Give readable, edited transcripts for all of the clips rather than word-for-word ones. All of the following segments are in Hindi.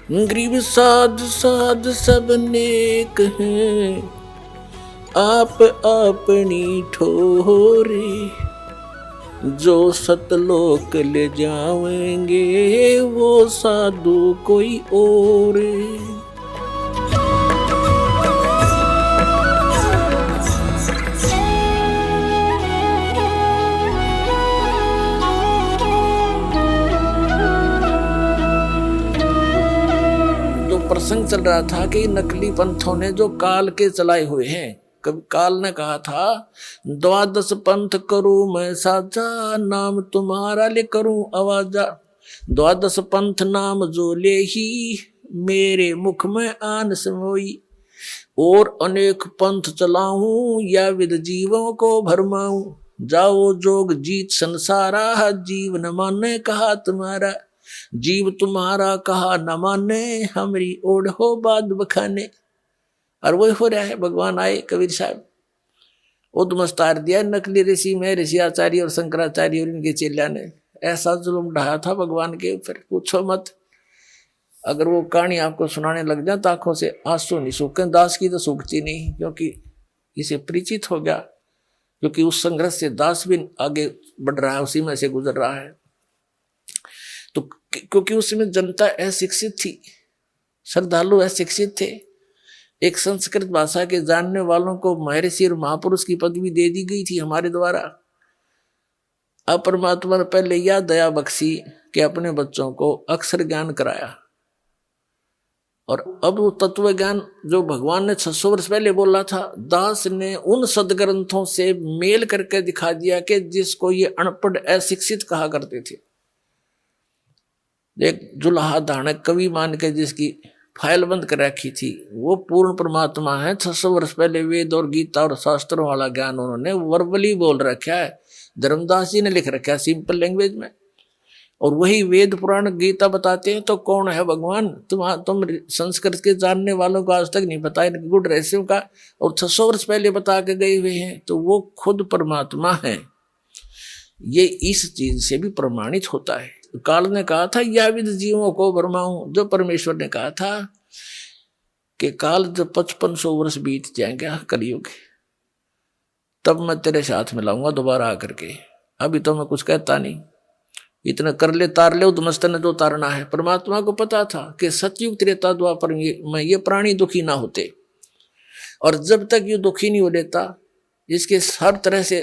गरीब साध साध सब नेक हैं, आप अपनी ठोरे। जो सतलोक ले जाएंगे वो साधु कोई और। प्रसंग चल रहा था कि नकली पंथों ने जो काल के चलाए हुए हैं, कभी काल ने कहा था 12 पंथ करूं मैं साझा, नाम तुम्हारा ले करूं आवाजा। 12 पंथ नाम जो ले ही, मेरे मुख में आन समोई। और अनेक पंथ चलाऊं, या विद जीवों को भरमाऊं। जाओ जोग जीत संसारा, जीव न माने कहा तुम्हारा। जीव तुम्हारा कहा न माने, हमारी ओढ़ हो बात बखाने। और वही हो रहा है। भगवान आए, कबीर साहब उद्मस्तार दिया नकली ऋषि में, ऋषि आचार्य और शंकराचार्य और इनके चेलिया ने ऐसा जुल्म ढाया था भगवान के ऊपर, पूछो मत। अगर वो कहानी आपको सुनाने लग जाए तो आंखों से आंसू नहीं सूखे। दास की तो सूखती नहीं, क्योंकि इसे परिचित हो गया, क्योंकि उस संघर्ष से दास भी आगे बढ़ रहा है, उसी में से गुजर रहा है। तो क्योंकि उसमें जनता अशिक्षित थी, श्रद्धालु अशिक्षित थे। एक संस्कृत भाषा के जानने वालों को महर्षि और महापुरुष की पदवी दे दी गई थी हमारे द्वारा। अब परमात्मा ने पहले यह दया बख्शी कि अपने बच्चों को अक्षर ज्ञान कराया, और अब वो तत्व ज्ञान जो भगवान ने 600 वर्ष पहले बोला था, दास ने उन सदग्रंथों से मेल करके दिखा दिया कि जिसको ये अनपढ़ अशिक्षित कहा करते थे। एक जुलाहा धानक कवि मान के जिसकी फाइल बंद कर रखी थी, वो पूर्ण परमात्मा है। 600 वर्ष पहले वेद और गीता और शास्त्रों वाला ज्ञान उन्होंने वर्बली बोल रखा है। धर्मदास जी ने लिख रखा है सिंपल लैंग्वेज में, और वही वेद पुराण गीता बताते हैं। तो कौन है भगवान? तुम संस्कृत के जानने वालों को आज तक नहीं पता इनके गुण रहस्यों का, और 600 वर्ष पहले बता के गए हुए हैं। तो वो खुद परमात्मा है। ये इस चीज से भी प्रमाणित होता है। काल ने कहा था या विद जीवों को भरमाऊं, जो परमेश्वर ने कहा था कि काल जब 5500 वर्ष बीत जाएंगे कलयुग, तब मैं तेरे साथ मिलाऊंगा दोबारा आकर के। अभी तो मैं कुछ कहता नहीं, इतना कर ले तार ले, उद्मस्त ने जो तारना है। परमात्मा को पता था कि सतयुग त्रेता द्वापर में ये प्राणी दुखी ना होते, और जब तक ये दुखी नहीं हो लेता, इसके हर तरह से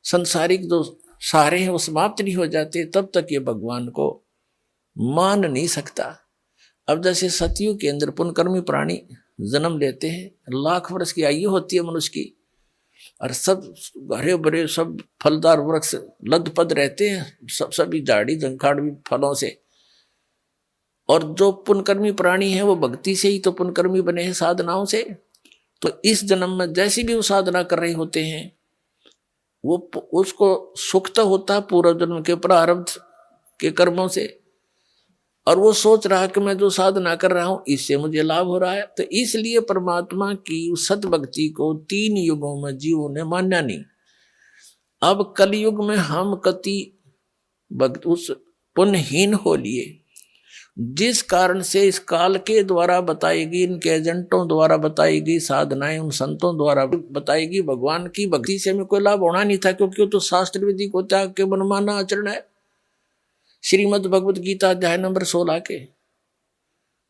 संसारिक जो सारे हैं वो समाप्त नहीं हो जाते, तब तक ये भगवान को मान नहीं सकता। अब जैसे सतयुग के अंदर पुण्यकर्मी प्राणी जन्म लेते हैं, 1,00,000 वर्ष की आयु होती है मनुष्य की, और सब हरे भरे सब फलदार वृक्ष लदपद रहते हैं, सभी झाड़ी झंखाड़ भी फलों से। और जो पुण्यकर्मी प्राणी है वो भक्ति से ही तो पुण्यकर्मी बने हैं, साधनाओं से। तो इस जन्म में जैसी भी वो साधना कर रहे होते हैं, वो उसको सुख तो होता है पूर्व जन्म के प्रारब्ध के कर्मों से, और वो सोच रहा है कि मैं जो साधना कर रहा हूं इससे मुझे लाभ हो रहा है। तो इसलिए परमात्मा की सत भक्ति को 3 युगों में जीवों ने मान्या नहीं। अब कलयुग में हम कति भक्त उस पुण्यहीन हो लिए, जिस कारण से इस काल के द्वारा बताएगी, इनके एजेंटों द्वारा बताएगी साधनाएं, उन संतों द्वारा बताएगी भगवान की भक्ति से हमें कोई लाभ होना नहीं था, क्योंकि वो तो शास्त्र विधि को त्याग के मनमाना आचरण है। श्रीमद् भगवत गीता अध्याय नंबर 16 के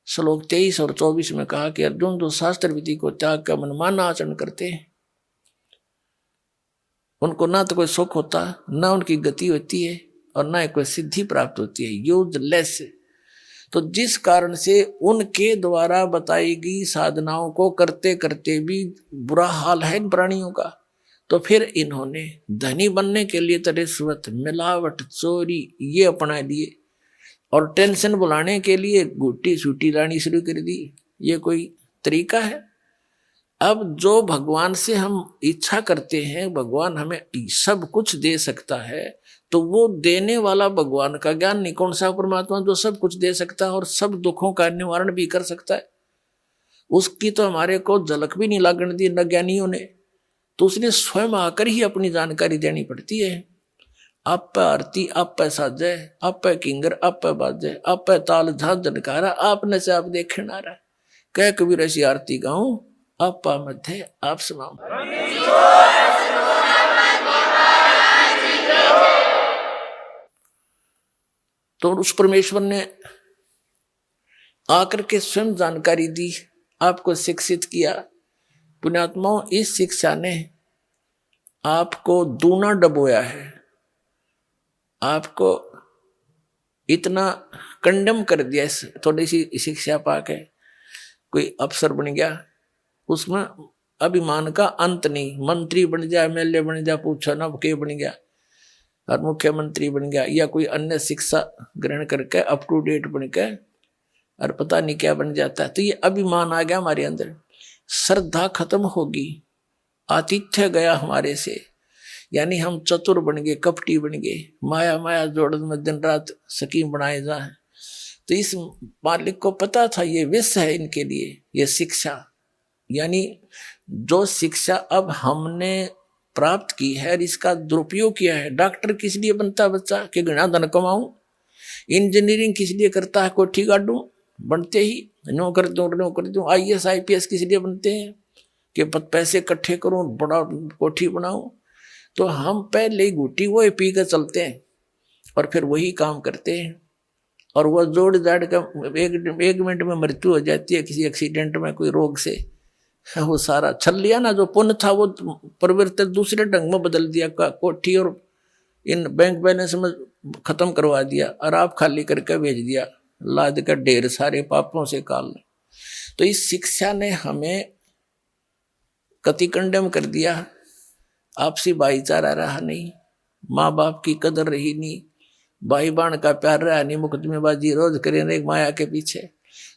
श्लोक 23 और 24 में कहा कि अर्जुन जो शास्त्र विधि को त्याग कर मनमाना आचरण करते हैं, उनको ना तो कोई सुख होता, ना उनकी गति होती है, और ना कोई सिद्धि प्राप्त होती है, यूजलेस। तो जिस कारण से उनके द्वारा बताई गई साधनाओं को करते करते भी बुरा हाल है इन प्राणियों का, तो फिर इन्होंने धनी बनने के लिए तो रिश्वत, मिलावट, चोरी ये अपना लिए, और टेंशन बुलाने के लिए गुट्टी सूटी लानी शुरू कर दी। ये कोई तरीका है? अब जो भगवान से हम इच्छा करते हैं, भगवान हमें सब कुछ दे सकता है, तो वो देने वाला भगवान का ज्ञान नहीं। कौन सा परमात्मा जो सब कुछ दे सकता है और सब दुखों का निवारण भी कर सकता है, उसकी तो हमारे को झलक भी नहीं लागण दी न ज्ञानियों ने। तो उसने स्वयं आकर ही अपनी जानकारी देनी पड़ती है। आप पे आरती, आप पे साजे, आप पे किंगर, आप पे बाजे, आप पे ताल झांझ झनकारा, आपने से आप देखे ना रहा। कह कबीर ऐसी आरती गाऊं, आप पा मध्य आप सुनाऊं। तो उस परमेश्वर ने आकर के स्वयं जानकारी दी, आपको शिक्षित किया। पुण्यात्माओं, इस शिक्षा ने आपको दूना डबोया है, आपको इतना कंडम कर दिया इस थोड़ी सी शिक्षा पाके। कोई अफसर बन गया, उसमें अभिमान का अंत नहीं, मंत्री बन जाए, एमएलए बन जाए, पूछो ना के बन गया, और मुख्यमंत्री बन गया, या कोई अन्य शिक्षा ग्रहण करके अप टू डेट बन के और पता नहीं क्या बन जाता है। तो ये अभिमान आ गया हमारे अंदर, श्रद्धा खत्म होगी, आतिथ्य गया हमारे से, यानी हम चतुर बन गए, कपटी बन गए, माया माया जोड़न में दिन रात स्कीम बनाए जाए। तो इस मालिक को पता था ये विष है इनके लिए, ये शिक्षा, यानी जो शिक्षा अब हमने प्राप्त की है और इसका दुरुपयोग किया है। डॉक्टर किस लिए बनता है बच्चा, कि घना धन कमाऊं। इंजीनियरिंग किस लिए करता है, कोठी गाड़ूं, बनते ही नौकर दूं। IAS IPS किस लिए बनते हैं, कि पैसे इकट्ठे करूं, बड़ा कोठी बनाऊं। तो हम पहले ही घुटी वो पी कर चलते हैं और फिर वही काम करते हैं, और वह जोड़ जाड़ का एक मिनट में मृत्यु हो जाती है किसी एक्सीडेंट में, कोई रोग से। वो सारा छल लिया ना, जो पुण्य था वो परिवर्तित दूसरे ढंग में बदल दिया, कोठी और इन बैंक बैलेंस में खत्म करवा दिया, और आप खाली करके भेज दिया, लाद कर ढेर सारे पापों से काल। तो इस शिक्षा ने हमें कति कंडम कर दिया, आपसी भाईचारा रहा नहीं, माँ बाप की कदर रही नहीं, भाई बहन का प्यार रहा नहीं, मुकदमेबाजी रोज करें एक माया के पीछे।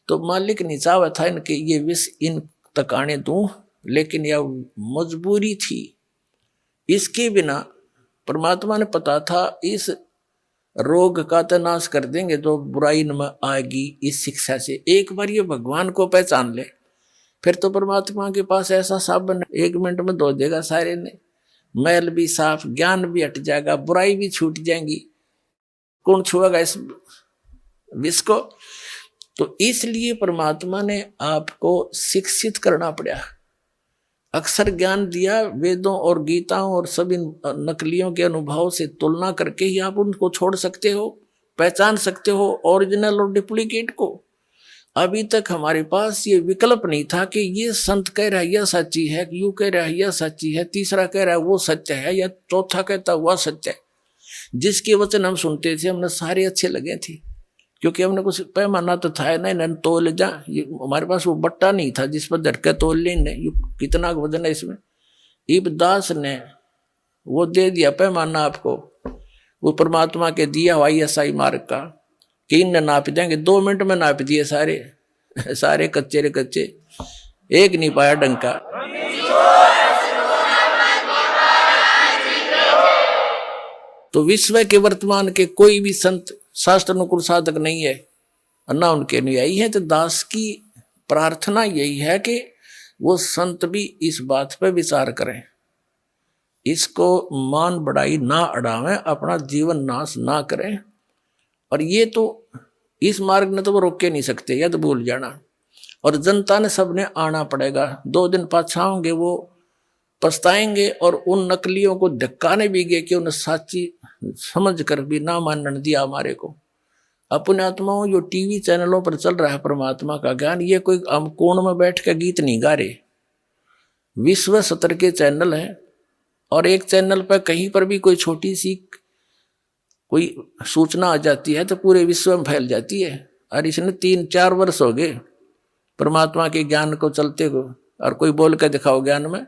तो मालिक नहीं चाहा था इनके ये विष इन तक आने दूं, लेकिन यह मजबूरी थी। इसके बिना परमात्मा ने पता था इस रोग का तो नाश कर देंगे जो बुराई में आएगी इस शिक्षा से। एक बार ये भगवान को पहचान ले, फिर तो परमात्मा के पास ऐसा साबन 1 मिनट में धो देगा सारे ने, मैल भी साफ, ज्ञान भी हट जाएगा, बुराई भी छूट जाएंगी। कौन छुएगा इस विष को? तो इसलिए परमात्मा ने आपको शिक्षित करना पड़ा, अक्षर ज्ञान दिया, वेदों और गीताओं और सभी नकलियों के अनुभव से तुलना करके ही आप उनको छोड़ सकते हो, पहचान सकते हो ओरिजिनल और डुप्लीकेट को। अभी तक हमारे पास ये विकल्प नहीं था कि ये संत कह रहा है यह सच्ची है, यू कह रहा है यह सच्ची है, तीसरा कह रहा है वो सत्य है, या चौथा कहता वह सत्य है। जिसके वचन हम सुनते थे हमने सारे अच्छे लगे थे, क्योंकि हमने कुछ पैमाना तो था नहीं, तोल जा, हमारे पास वो बट्टा नहीं था जिस पर धड़के तोल लेने कितना वजन है इसमें। इब्दास ने वो दे दिया पैमाना आपको, वो परमात्मा के दिया हुआ ISI मार्ग का, कि इन नाप देंगे, 2 मिनट में नाप दिए सारे कच्चे रे कच्चे, एक नहीं पाया डंका। तो विश्व के वर्तमान के कोई भी संत शास्त्र अनुकूल साधक नहीं है, ना उनके अनुयायी है। तो दास की प्रार्थना यही है कि वो संत भी इस बात पर विचार करें, इसको मान बढ़ाई ना अड़ावें, अपना जीवन नाश ना करें। और ये तो इस मार्ग ने तो वो रोक के नहीं सकते, या तो भूल जाना, और जनता ने सबने आना पड़ेगा। 2 दिन पाछा होंगे वो पछताएंगे, और उन नकलियों को धक्काने भी गए कि उन्हें साची समझ कर भी ना मानने दिया हमारे को। अपने आत्माओं जो टीवी चैनलों पर चल रहा है परमात्मा का ज्ञान, ये कोई हम कोण में बैठ के गीत नहीं गा रहे, विश्व स्तर के चैनल है। और एक चैनल पर कहीं पर भी कोई छोटी सी कोई सूचना आ जाती है तो पूरे विश्व में फैल जाती है। और इसने 3-4 वर्ष हो गए परमात्मा के ज्ञान को चलते को, और कोई बोल के दिखाओ ज्ञान में,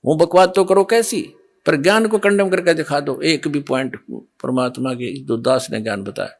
वो बकवास तो करो कैसी, पर ज्ञान को कंडम करके दिखा दो, एक भी पॉइंट परमात्मा के जो दास ने ज्ञान बताया।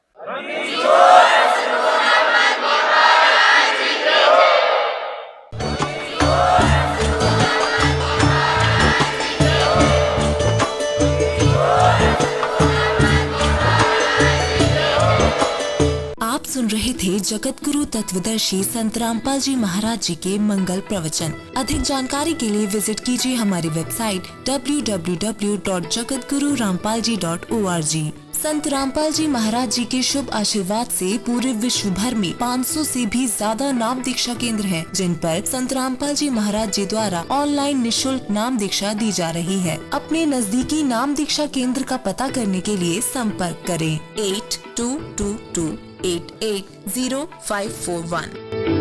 आप सुन रहे थे जगत गुरु तत्वदर्शी संत रामपाल जी महाराज जी के मंगल प्रवचन। अधिक जानकारी के लिए विजिट कीजिए हमारी वेबसाइट www.jagatgururampalji.org। संत रामपाल जी महाराज जी के शुभ आशीर्वाद से पूरे विश्व भर में 500 से भी ज्यादा नाम दीक्षा केंद्र हैं, जिन पर संत रामपाल जी महाराज जी द्वारा ऑनलाइन निशुल्क नाम दीक्षा दी जा रही है। अपने नजदीकी नाम दीक्षा केंद्र का पता करने के लिए संपर्क करें 8222880541।